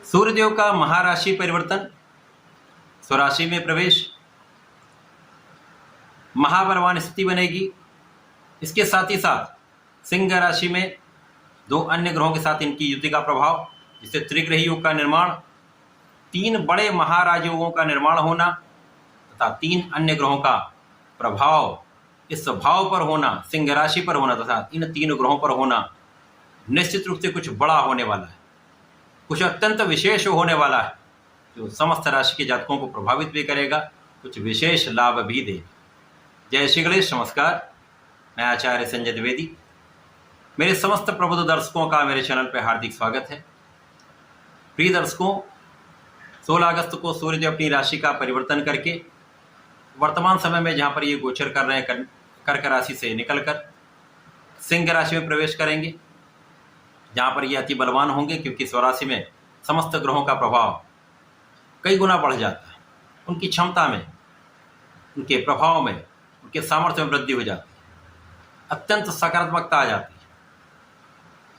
सूर्यदेव का महाराशि परिवर्तन, स्वराशि में प्रवेश, महाबलवान स्थिति बनेगी। इसके साथ ही साथ सिंह राशि में दो अन्य ग्रहों के साथ इनकी युति का प्रभाव, जिससे त्रिग्रही योग का निर्माण, तीन बड़े महाराजयोगों का निर्माण होना तथा तीन अन्य ग्रहों का प्रभाव इस भाव पर होना, सिंह राशि पर होना तथा इन तीन ग्रहों पर होना निश्चित रूप से कुछ बड़ा होने वाला है, कुछ अत्यंत विशेष होने वाला है, जो समस्त राशि के जातकों को प्रभावित भी करेगा, कुछ विशेष लाभ भी देगा। जय श्री गणेश, नमस्कार। मैं आचार्य संजय द्विवेदी। मेरे समस्त प्रबुद्ध दर्शकों का मेरे चैनल पर हार्दिक स्वागत है। प्रिय दर्शकों, 16 अगस्त को सूर्यदेव अपनी राशि का परिवर्तन करके वर्तमान समय में जहाँ पर ये गोचर कर रहे हैं, कर्क राशि से निकलकर सिंह राशि में प्रवेश करेंगे, जहाँ पर ये अति बलवान होंगे, क्योंकि स्वराशि में समस्त ग्रहों का प्रभाव कई गुना बढ़ जाता है। उनकी क्षमता में, उनके प्रभाव में, उनके सामर्थ्य में वृद्धि हो जाती है, अत्यंत सकारात्मकता आ जाती है।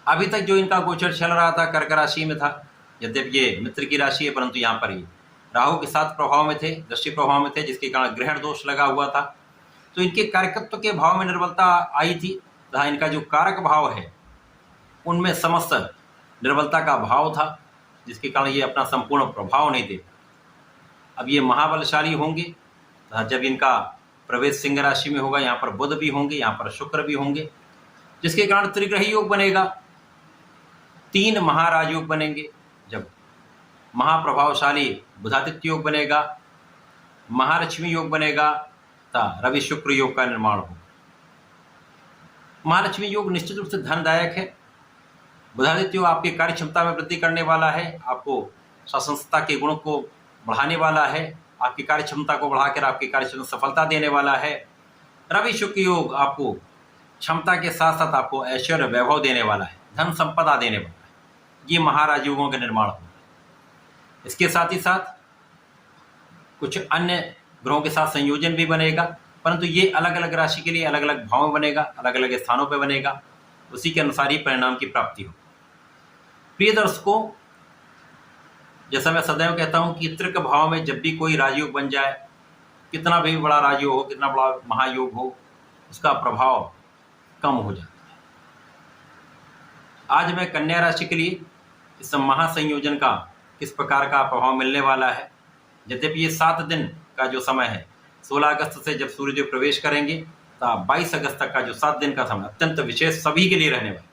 अभी तक जो इनका गोचर चल रहा था कर्क राशि में था, यद्यपि ये मित्र की राशि है, परंतु यहाँ पर ये राहु के साथ प्रभाव में थे, दृष्टि प्रभाव में थे, जिसके कारण ग्रहण दोष लगा हुआ था। तो इनके कारकत्व के भाव में निर्बलता आई थी तथा इनका जो कारक भाव है उनमें समस्त निर्बलता का भाव था, जिसके कारण ये अपना संपूर्ण प्रभाव नहीं देते। अब ये महाबलशाली होंगे तथा जब इनका प्रवेश सिंह राशि में होगा, यहाँ पर बुध भी होंगे, यहाँ पर शुक्र भी होंगे, जिसके कारण त्रिग्रही योग बनेगा, तीन महाराज योग बनेंगे। जब महाप्रभावशाली बुधादित्य योग बनेगा, महालक्ष्मी योग बनेगा तथा रवि शुक्र योग का निर्माण होगा। महालक्ष्मी योग निश्चित रूप से धनदायक है। बुधादित्य योग आपकी कार्य क्षमता में वृद्धि करने वाला है, आपको स्वतंत्रता के गुणों को बढ़ाने वाला है, आपकी कार्य क्षमता को बढ़ाकर आपकी कार्य क्षमता सफलता देने वाला है। रवि शुक्र योग आपको क्षमता के साथ साथ आपको ऐश्वर्य वैभव देने वाला है, धन संपदा देने वाला है। ये महाराज योगों का निर्माण होगा। इसके साथ ही साथ कुछ अन्य ग्रहों के साथ संयोजन भी बनेगा, परंतु ये अलग अलग राशि के लिए अलग अलग भाव में बनेगा, अलग अलग स्थानों पर बनेगा, उसी के अनुसार ही परिणाम की प्राप्ति हो। प्रिय दर्शकों, जैसा मैं सदैव कहता हूं कि त्रिक भाव में जब भी कोई राजयोग बन जाए, कितना भी बड़ा राजयोग हो, कितना बड़ा महायोग हो, उसका प्रभाव कम हो जाता है। आज मैं कन्या राशि के लिए इस महासंयोजन का किस प्रकार का प्रभाव मिलने वाला है, यद्यपि ये 7 दिन का जो समय है, 16 अगस्त से जब सूर्यदेव प्रवेश करेंगे तो 22 अगस्त तक का जो 7 दिन का समय अत्यंत विशेष सभी के लिए रहने वाला।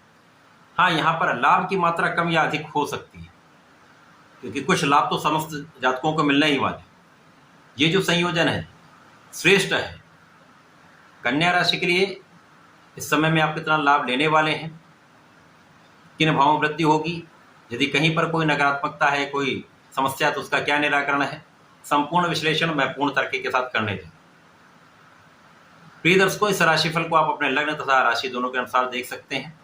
हाँ, यहाँ पर लाभ की मात्रा कम या अधिक हो सकती है, क्योंकि कुछ लाभ तो समस्त जातकों को मिलने ही वाले। ये जो संयोजन है श्रेष्ठ है। कन्या राशि के लिए इस समय में आप कितना लाभ लेने वाले हैं, किन भावों में वृद्धि होगी, यदि कहीं पर कोई नकारात्मकता है, कोई समस्या, तो उसका क्या निराकरण है, संपूर्ण विश्लेषण मैं पूर्ण तर्क के साथ करने जा। प्रिय दर्शकों, इस राशिफल को आप अपने लग्न तथा राशि दोनों के अनुसार देख सकते हैं।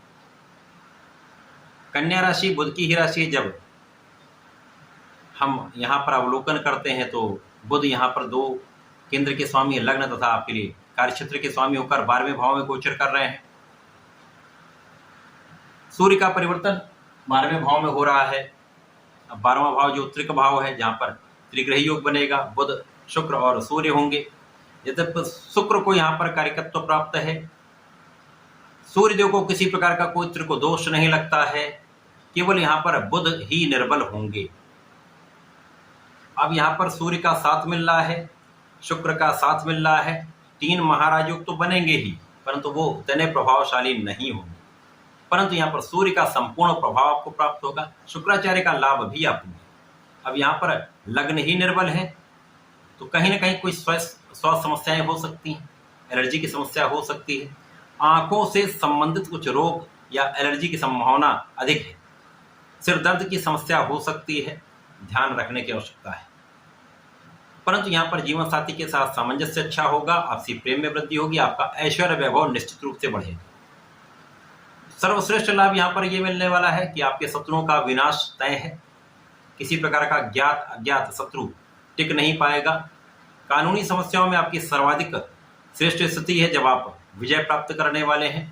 कन्या राशि बुध की ही राशि है। जब हम यहाँ पर अवलोकन करते हैं तो बुध यहाँ पर 2 केंद्र के स्वामी, लग्न तथा आपके लिए कार्यक्षेत्र के स्वामी होकर 12वें भाव में गोचर कर रहे हैं। सूर्य का परिवर्तन 12वें भाव में हो रहा है। अब 12वां भाव जो त्रिक भाव है, जहाँ पर त्रिग्रही योग बनेगा, बुध, शुक्र और सूर्य होंगे। यद्यपि शुक्र को यहाँ पर कार्यकत्व प्राप्त है, सूर्यदेव को किसी प्रकार का कोई त्रिक दोष नहीं लगता है, केवल यहाँ पर बुध ही निर्बल होंगे। अब यहाँ पर सूर्य का साथ मिल रहा है, शुक्र का साथ मिल रहा है, 3 महाराज योग तो बनेंगे ही, परंतु वो उतने प्रभावशाली नहीं होंगे। परंतु यहाँ पर सूर्य का संपूर्ण प्रभाव आपको प्राप्त होगा, शुक्राचार्य का लाभ भी आप होंगे। अब यहाँ पर लग्न ही निर्बल है, तो कहीं ना कहीं कोई स्वास्थ्य समस्याएं हो सकती हैं, एलर्जी की समस्या हो सकती है, आंखों से संबंधित कुछ रोग या एलर्जी की संभावना अधिक है, सिर दर्द की समस्या हो सकती है, ध्यान रखने की आवश्यकता है। परंतु यहाँ पर जीवन साथी के साथ सामंजस्य अच्छा होगा, आपसी प्रेम में वृद्धि होगी, आपका ऐश्वर्य वैभव निश्चित रूप से बढ़ेगा। सर्वश्रेष्ठ लाभ यहाँ पर यह मिलने वाला है कि आपके शत्रुओं का विनाश तय है। किसी प्रकार का ज्ञात अज्ञात शत्रु टिक नहीं पाएगा। कानूनी समस्याओं में आपकी सर्वाधिक श्रेष्ठ स्थिति है जब आप विजय प्राप्त करने वाले हैं,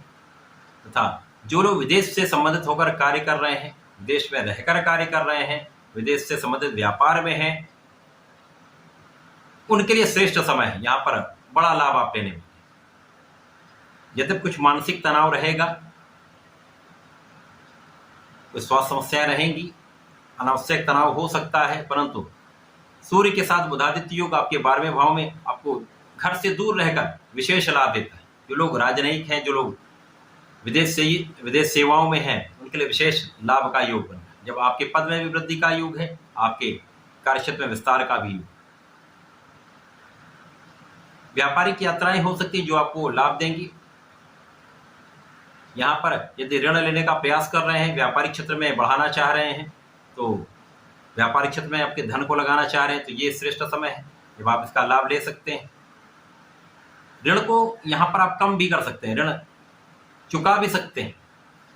तथा जो लोग विदेश से संबंधित होकर कार्य कर रहे हैं, देश में रहकर कार्य कर रहे हैं, विदेश से संबंधित व्यापार में हैं, उनके लिए श्रेष्ठ समय है। यहाँ पर बड़ा लाभ आप लेने में। यद्यपि कुछ मानसिक तनाव रहेगा, कुछ स्वास्थ्य समस्याएं रहेंगी, अनावश्यक तनाव हो सकता है, परंतु सूर्य के साथ बुधादित्य योग आपके 12वें भाव में आपको घर से दूर रहकर विशेष लाभ देता है। जो लोग राजनयिक हैं, जो लोग विदेश सेवाओं में हैं, उनके लिए विशेष लाभ का योग बन रहा है। जब आपके पद में भी वृद्धि का योग है, आपके कार्यक्षेत्र में विस्तार का भी योग। व्यापारिक यात्राएं हो सकती है जो आपको लाभ देंगी। यहाँ पर यदि ऋण लेने का प्रयास कर रहे हैं, व्यापारिक क्षेत्र में बढ़ाना चाह रहे हैं, तो व्यापारिक क्षेत्र में आपके धन को लगाना चाह रहे हैं, तो ये श्रेष्ठ समय है जब आप इसका लाभ ले सकते हैं। ऋण को यहाँ पर आप कम भी कर सकते हैं, ऋण चुका भी सकते हैं,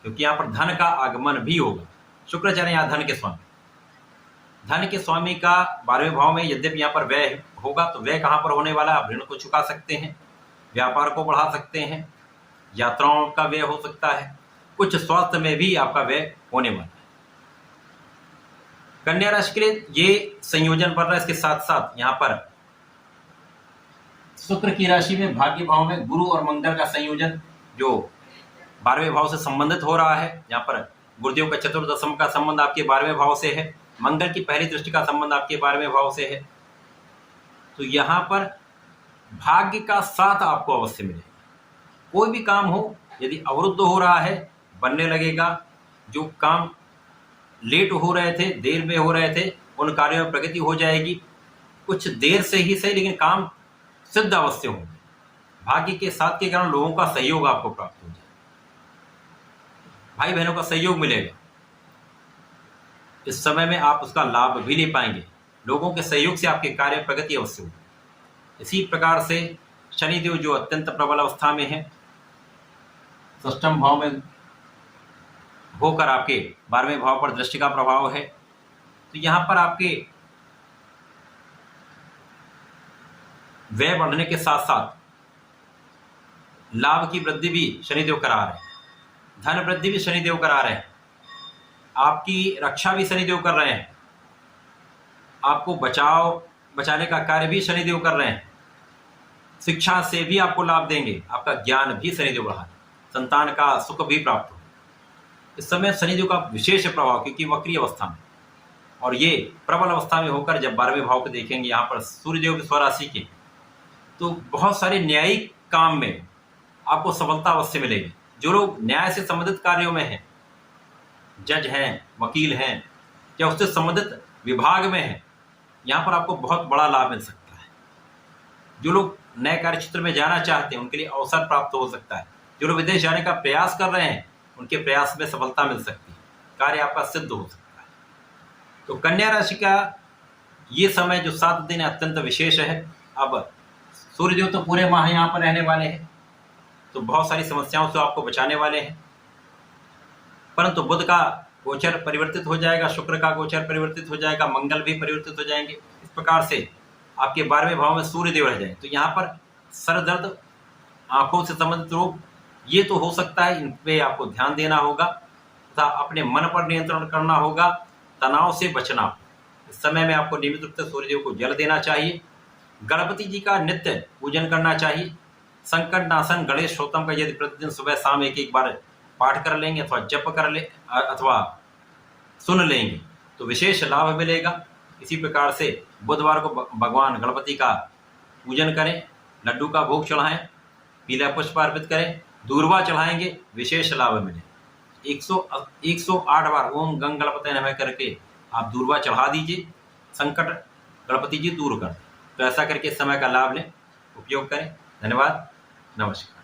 क्योंकि यहाँ पर धन का आगमन भी होगा। शुक्राचार्य यहाँ धन के स्वामी, धन के स्वामी का 12वें भाव में यद्यपि यहाँ पर व्यय होगा, तो व्यय कहाँ पर होने वाला है? आप ऋण को चुका सकते हैं, व्यापार को बढ़ा सकते हैं, यात्राओं का व्यय हो सकता है, कुछ स्वास्थ्य में भी आपका व्यय होने वाला है। कन्या राशि के लिए ये संयोजन बन रहा है। इसके साथ साथ यहाँ पर शुक्र की राशि में भाग्य भाव में गुरु और मंगल का संयोजन जो 12वें भाव से संबंधित हो रहा है। यहाँ पर गुरुदेव का चतुर्दशम का संबंध आपके 12वें भाव से है, मंगल की पहली दृष्टि का संबंध आपके 12वें भाव से है। तो यहाँ पर भाग्य का साथ आपको अवश्य मिलेगा। कोई भी काम हो, यदि अवरुद्ध हो रहा है, बनने लगेगा। जो काम लेट हो रहे थे, देर में हो रहे थे, उन कार्यों में प्रगति हो जाएगी। कुछ देर से ही सही, लेकिन काम सिद्ध अवश्य होंगे। भाग्य के साथ के कारण लोगों का सहयोग आपको प्राप्त हो जाए, भाई बहनों का सहयोग मिलेगा। इस समय में आप उसका लाभ भी ले पाएंगे। लोगों के सहयोग से आपके कार्य में प्रगति अवश्य होगी। इसी प्रकार से शनिदेव जो अत्यंत प्रबल अवस्था में है, षष्ठम भाव में होकर आपके 12वें भाव पर दृष्टि का प्रभाव है, तो यहाँ पर आपके व्यय बढ़ने के साथ साथ लाभ की वृद्धि भी शनिदेव करा रहे हैं, धन वृद्धि भी शनिदेव करा रहे हैं, आपकी रक्षा भी शनिदेव कर रहे हैं, आपको बचाने का कार्य भी शनिदेव कर रहे हैं, शिक्षा से भी आपको लाभ देंगे, आपका ज्ञान भी शनिदेव बढ़ा रहे हैं, संतान का सुख भी प्राप्त हो। इस समय शनिदेव का विशेष प्रभाव, क्योंकि वक्री अवस्था में और ये प्रबल अवस्था में होकर जब 12वें भाव को देखेंगे यहाँ पर सूर्यदेव की स्वराशि के, तो बहुत सारे न्यायिक काम में आपको सफलता अवश्य मिलेगी। जो लोग न्याय से संबंधित कार्यों में हैं, जज हैं, वकील हैं या उससे संबंधित विभाग में हैं, यहाँ पर आपको बहुत बड़ा लाभ मिल सकता है। जो लोग नए कार्य क्षेत्र में जाना चाहते हैं, उनके लिए अवसर प्राप्त हो सकता है। जो लोग विदेश जाने का प्रयास कर रहे हैं, उनके प्रयास में सफलता मिल सकती है, कार्य आपका सिद्ध हो सकता है। तो कन्या राशि का ये समय जो 7 दिन अत्यंत विशेष है। अब सूर्यदेव तो पूरे माह यहाँ पर रहने वाले हैं, तो बहुत सारी समस्याओं से आपको बचाने वाले हैं, परंतु बुध का गोचर परिवर्तित हो जाएगा, शुक्र का गोचर परिवर्तित हो जाएगा, मंगल भी परिवर्तित हो जाएंगे। इस प्रकार से आपके 12वें भाव में सूर्यदेव रह जाए, तो यहाँ पर सर दर्द, आंखों से संबंधित रोग, ये तो हो सकता है, इन पे आपको ध्यान देना होगा तथा अपने मन पर नियंत्रण करना होगा, तनाव से बचना होगा। इस समय में आपको नियमित रूप से सूर्यदेव को जल देना चाहिए, गणपति जी का नित्य पूजन करना चाहिए, संकट नाशन गणेश स्तोत्रम का यदि प्रतिदिन सुबह शाम एक बार पाठ कर लेंगे अथवा जप कर ले अथवा सुन लेंगे तो विशेष लाभ मिलेगा। इसी प्रकार से बुधवार को भगवान गणपति का पूजन करें, लड्डू का भोग चढ़ाएं, पीला पुष्प अर्पित करें, दूर्वा चढ़ाएंगे, विशेष लाभ मिले। 108 बार ओम गंग गणपति नमः करके आप दूर्वा चढ़ा दीजिए, संकट गणपति जी दूर कर दें। तो ऐसा करके समय का लाभ लें, उपयोग करें। धन्यवाद, नमस्कार।